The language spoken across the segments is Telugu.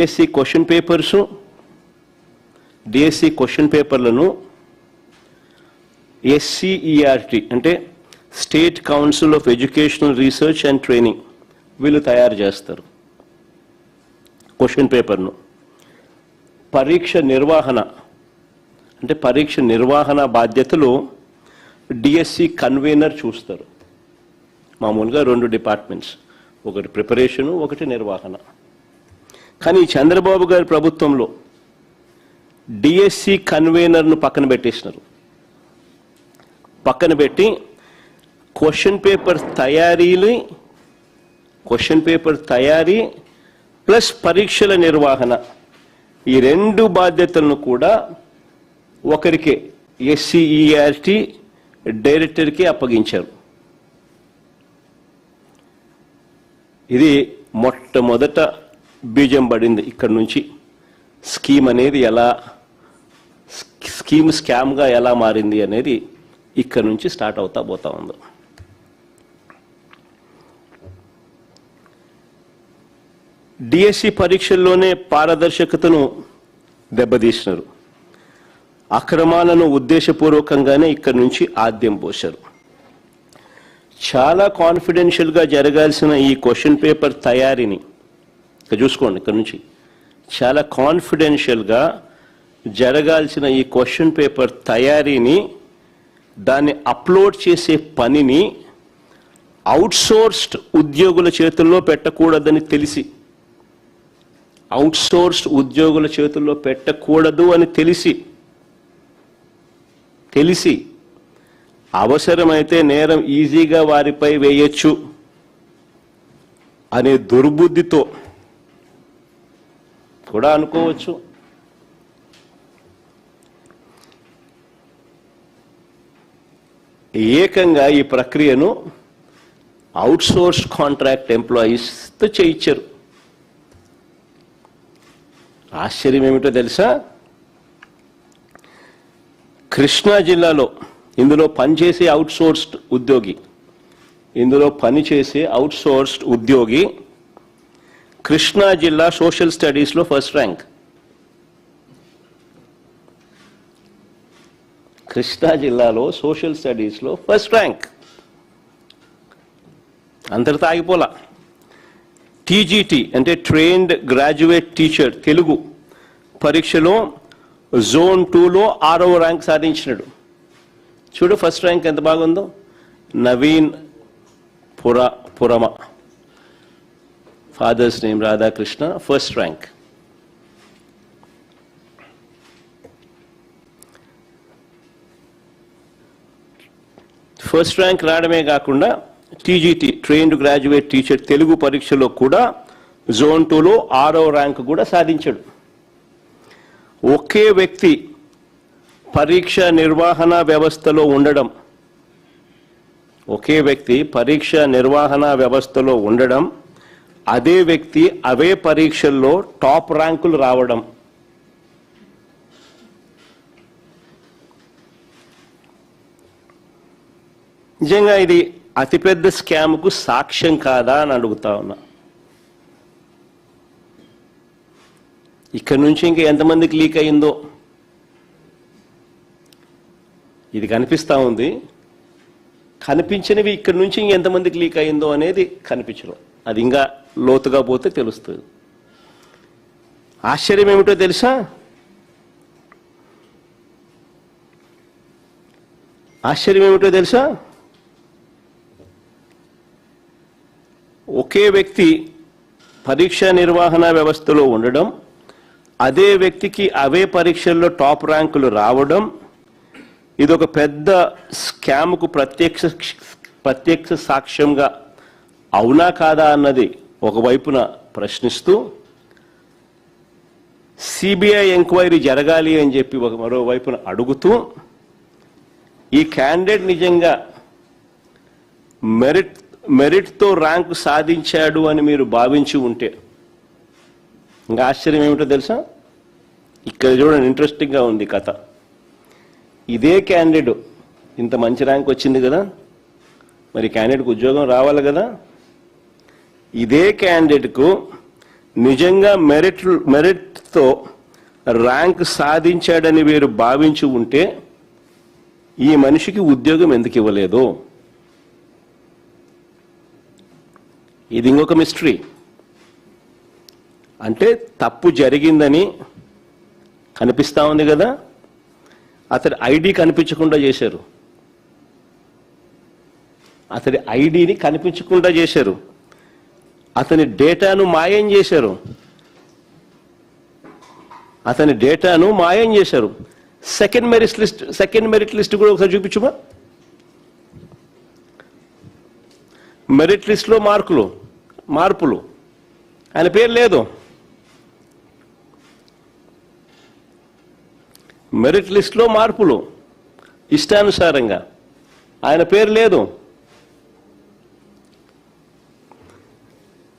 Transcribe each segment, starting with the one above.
DSC question papers DSC question పేపర్లను SCERT అంటే state council of educational research and training వీళ్ళు తయారు చేస్తారు క్వశ్చన్ పేపర్ను. పరీక్ష నిర్వహణ అంటే పరీక్ష నిర్వహణ బాధ్యతలు డిఎస్సి కన్వీనర్ చూస్తారు. మామూలుగా 2 డిపార్ట్మెంట్స్, ఒకటి ప్రిపరేషను, ఒకటి నిర్వహణ. కానీ చంద్రబాబు గారి ప్రభుత్వంలో డిఎస్సి కన్వీనర్ను పక్కన పెట్టేసినారు. పక్కన పెట్టి క్వశ్చన్ పేపర్ తయారీ ప్లస్ పరీక్షల నిర్వహణ ఈ 2 బాధ్యతలను కూడా ఒకరికే SCERT డైరెక్టర్కి అప్పగించారు. ఇది మొట్టమొదట బీజం పడింది. ఇక్కడ నుంచి స్కీమ్ అనేది స్కామ్గా ఎలా మారింది అనేది ఇక్కడ నుంచి స్టార్ట్ అవుతా పోతా ఉంది. డిఎస్సి పరీక్షల్లోనే పారదర్శకతను దెబ్బతీసినారు. అక్రమాలను ఉద్దేశపూర్వకంగానే ఇక్కడ నుంచి ఆద్యం పోశారు. చాలా కాన్ఫిడెన్షియల్గా జరగాల్సిన ఈ క్వశ్చన్ పేపర్ తయారీని చూసుకోండి. ఇక్కడ నుంచి చాలా కాన్ఫిడెన్షియల్గా జరగాల్సిన ఈ క్వశ్చన్ పేపర్ తయారీని, దాన్ని అప్లోడ్ చేసే పనిని అవుట్సోర్స్డ్ ఉద్యోగుల చేతుల్లో పెట్టకూడదని తెలిసి అవసరమైతే నేరం ఈజీగా వారిపై వేయొచ్చు అనే దుర్బుద్ధితో కూడా అనుకోవచ్చు. ఏకంగా ఈ ప్రక్రియను అవుట్సోర్స్ కాంట్రాక్ట్ ఎంప్లాయీస్తో చేయించారు. ఆశ్చర్యం ఏమిటో తెలుసా? కృష్ణా జిల్లాలో ఇందులో పనిచేసే అవుట్సోర్స్డ్ ఉద్యోగి కృష్ణా జిల్లా సోషల్ స్టడీస్లో ఫస్ట్ ర్యాంక్. కృష్ణా జిల్లాలో సోషల్ స్టడీస్లో ఫస్ట్ ర్యాంక్. అంతటితో ఆగిపోలా. TGT అంటే ట్రైన్డ్ గ్రాడ్యుయేట్ టీచర్ తెలుగు పరీక్షలో జోన్ 2లో 6వ ర్యాంక్ సాధించినాడు. చూడు ఫస్ట్ ర్యాంక్ ఎంత బాగుందో. Naveen Purama, father's name Radhakrishna, first rank. First rank రావడమే కాకుండా TGT trained graduate teacher Telugu పరీక్షలో కూడా జోన్ 2లో 6వ ర్యాంక్ కూడా సాధించాడు. ఒకే వ్యక్తి పరీక్ష నిర్వహణ వ్యవస్థలో ఉండడం, అదే వ్యక్తి అవే పరీక్షల్లో టాప్ ర్యాంకులు రావడం. నిజంగా ఇది అతిపెద్ద స్కామ్కు సాక్ష్యం కాదా అని అడుగుతా ఉన్నా. ఇక్కడి నుంచి ఇంకా ఎంతమందికి లీక్ అయిందో ఇది కనిపిస్తూ ఉంది. కనిపించినవి ఇక్కడి నుంచి ఇంకెంతమందికి లీక్ అయిందో అనేది కనిపించడం. అది ఇంకా లోతుగా పోతే తెలుస్తుంది. ఆశ్చర్యం ఏమిటో తెలుసా? ఒకే వ్యక్తి పరీక్ష నిర్వహణ వ్యవస్థలో ఉండడం, అదే వ్యక్తికి అవే పరీక్షల్లో టాప్ ర్యాంకులు రావడం, ఇదొక పెద్ద స్కామ్కు ప్రత్యక్ష సాక్ష్యంగా అవునా కాదా అన్నది ఒకవైపున ప్రశ్నిస్తూ, సిబిఐ ఎంక్వైరీ జరగాలి అని చెప్పి మరోవైపున అడుగుతూ, ఈ క్యాండిడేట్ నిజంగా మెరిట్తో ర్యాంకు సాధించాడు అని మీరు భావించి ఉంటే ఇంకా ఆశ్చర్యం ఏమిటో తెలుసా? ఇక్కడ చూడండి, ఇంట్రెస్టింగ్గా ఉంది కథ. ఇదే క్యాండిడేట్ ఇంత మంచి ర్యాంక్ వచ్చింది కదా, మరి క్యాండిడేట్కు ఉద్యోగం రావాలి కదా. ఇదే క్యాండిడేట్కు నిజంగా మెరిట్తో ర్యాంక్ సాధించాడని వీరు భావించి ఉంటే ఈ మనిషికి ఉద్యోగం ఎందుకు ఇవ్వలేదు? ఇది ఇంకొక మిస్టరీ. అంటే తప్పు జరిగిందని కనిపిస్తా ఉంది కదా, అతడి ఐడి కనిపించకుండా చేశారు. అతడి ఐడిని కనిపించకుండా చేశారు. అతని డేటాను మాయం చేశారు. సెకండ్ మెరిట్ లిస్ట్ కూడా ఒకసారి చూపించుమా. మెరిట్ లిస్ట్లో మార్పులు ఆయన పేరు లేదు. మెరిట్ లిస్ట్లో మార్పులు ఇష్టానుసారంగా, ఆయన పేరు లేదు.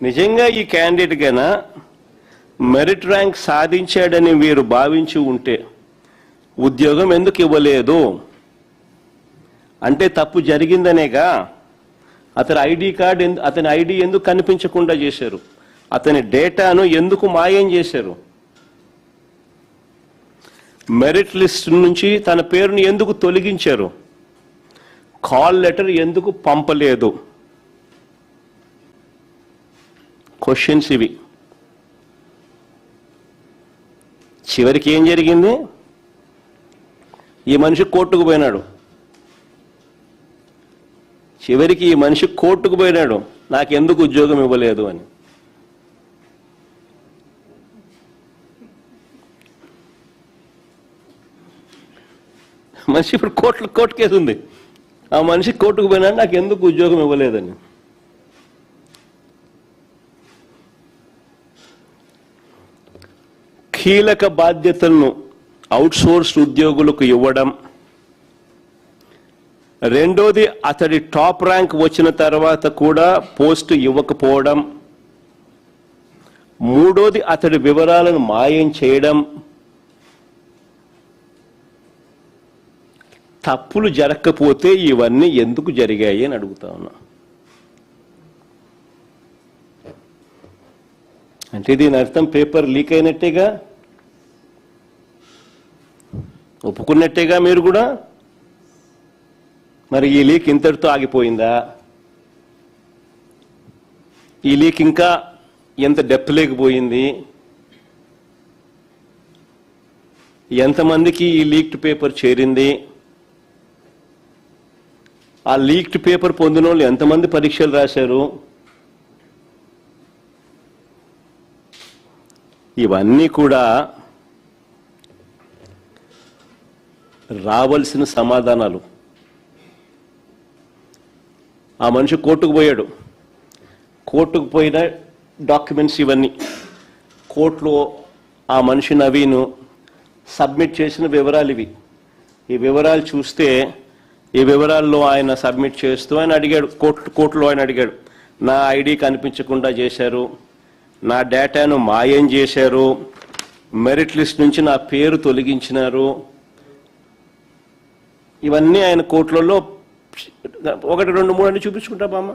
నిజంగా ఈ క్యాండిడేట్ గన మెరిట్ ర్యాంక్ సాధించాడని వీరు భావించి ఉంటే ఉద్యోగం ఎందుకు ఇవ్వలేదు? అంటే తప్పు జరిగిందనేగా. అతని ఐడి ఎందుకు కనిపించకుండా చేశారు? అతని డేటాను ఎందుకు మాయం చేశారు? మెరిట్ లిస్ట్ నుంచి తన పేరుని ఎందుకు తొలగించారు? కాల్ లెటర్ ఎందుకు పంపలేదు? క్వశ్చన్స్ ఇవి. చివరికి ఏం జరిగింది? ఈ మనిషి కోర్టుకు పోయినాడు. నాకెందుకు ఉద్యోగం ఇవ్వలేదు అని. మనిషి ఇప్పుడు కోర్టు కేసు ఉంది. ఆ మనిషి కోర్టుకు పోయినాడు, నాకెందుకు ఉద్యోగం ఇవ్వలేదని. కీలక బాధ్యతలను అవుట్సోర్స్ ఉద్యోగులకు ఇవ్వడం, రెండోది అతడి టాప్ ర్యాంక్ వచ్చిన తర్వాత కూడా పోస్టు ఇవ్వకపోవడం, మూడోది అతడి వివరాలను మాయం చేయడం. తప్పులు జరగకపోతే ఇవన్నీ ఎందుకు జరిగాయి అని అడుగుతా ఉన్నా. అంటే దీని అర్థం పేపర్ లీక్ అయినట్టేగా, ఒప్పుకున్నట్టేగా మీరు కూడా. మరి ఈ లీక్ ఇంతటితో ఆగిపోయిందా? ఈ లీక్ ఇంకా ఎంత డెప్త్ లేకపోయింది? ఎంతమందికి ఈ లీక్డ్ పేపర్ చేరింది? ఆ లీక్డ్ పేపర్ పొందిన వాళ్ళు ఎంతమంది పరీక్షలు రాశారు? ఇవన్నీ కూడా రావాల్సిన సమాధానాలు. ఆ మనిషి కోర్టుకు పోయిన డాక్యుమెంట్స్ ఇవన్నీ. కోర్టులో ఆ మనిషి నవీను సబ్మిట్ చేసిన వివరాలు ఇవి. ఈ వివరాలు చూస్తే, ఈ వివరాల్లో ఆయన సబ్మిట్ చేస్తూ ఆయన అడిగాడు, కోర్టులో ఆయన అడిగాడు, నా ఐడి కనిపించకుండా చేశారు, నా డేటాను మాయం చేశారు, మెరిట్ లిస్ట్ నుంచి నా పేరు తొలగించినారు. ఇవన్నీ ఆయన కోర్టులలో 1, 2, 3 అని చూపించుకుంటా బామ్మ.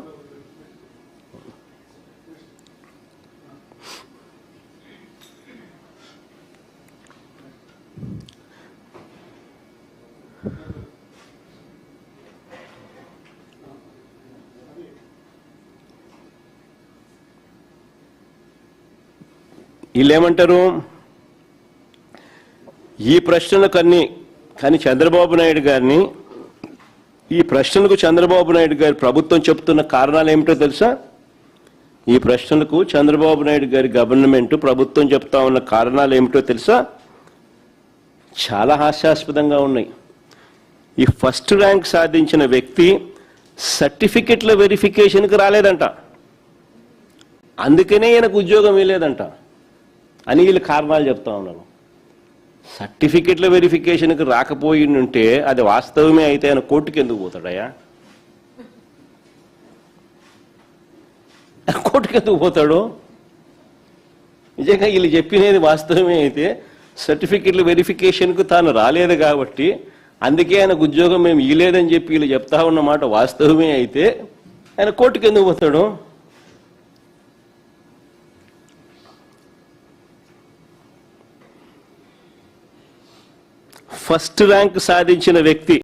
వీళ్ళేమంటారు? ఈ ప్రశ్నలకు కానీ చంద్రబాబు నాయుడు గారిని, ఈ ప్రశ్నలకు చంద్రబాబు నాయుడు గారి ప్రభుత్వం చెప్తున్న కారణాలు ఏమిటో తెలుసా? ఈ ప్రశ్నలకు చంద్రబాబు నాయుడు గారి గవర్నమెంట్ ప్రభుత్వం చెప్తా ఉన్న కారణాలు ఏమిటో తెలుసా? చాలా హాస్యాస్పదంగా ఉన్నాయి. ఈ ఫస్ట్ ర్యాంక్ సాధించిన వ్యక్తి సర్టిఫికెట్ల వెరిఫికేషన్కి రాలేదంట, అందుకనే ఈయనకు ఉద్యోగం ఇవ్వలేదంట అని వీళ్ళు కారణాలు చెప్తా ఉన్నారు. సర్టిఫికెట్ల వెరిఫికేషన్కి రాకపోయింటే అది వాస్తవమే అయితే ఆయన కోర్టుకి ఎందుకు పోతాడయా? కోర్టుకి ఎందుకు పోతాడు? నిజంగా వీళ్ళు చెప్పినది వాస్తవమే అయితే సర్టిఫికెట్ల వెరిఫికేషన్కు తాను రాలేదు కాబట్టి అందుకే ఆయనకు ఉద్యోగం మేము ఇవ్వలేదని చెప్పి వీళ్ళు చెప్తా ఉన్నమాట వాస్తవమే అయితే ఆయన కోర్టుకి ఎందుకు పోతాడు? ఫస్ట్ ర్యాంక్ సాధించిన వ్యక్తి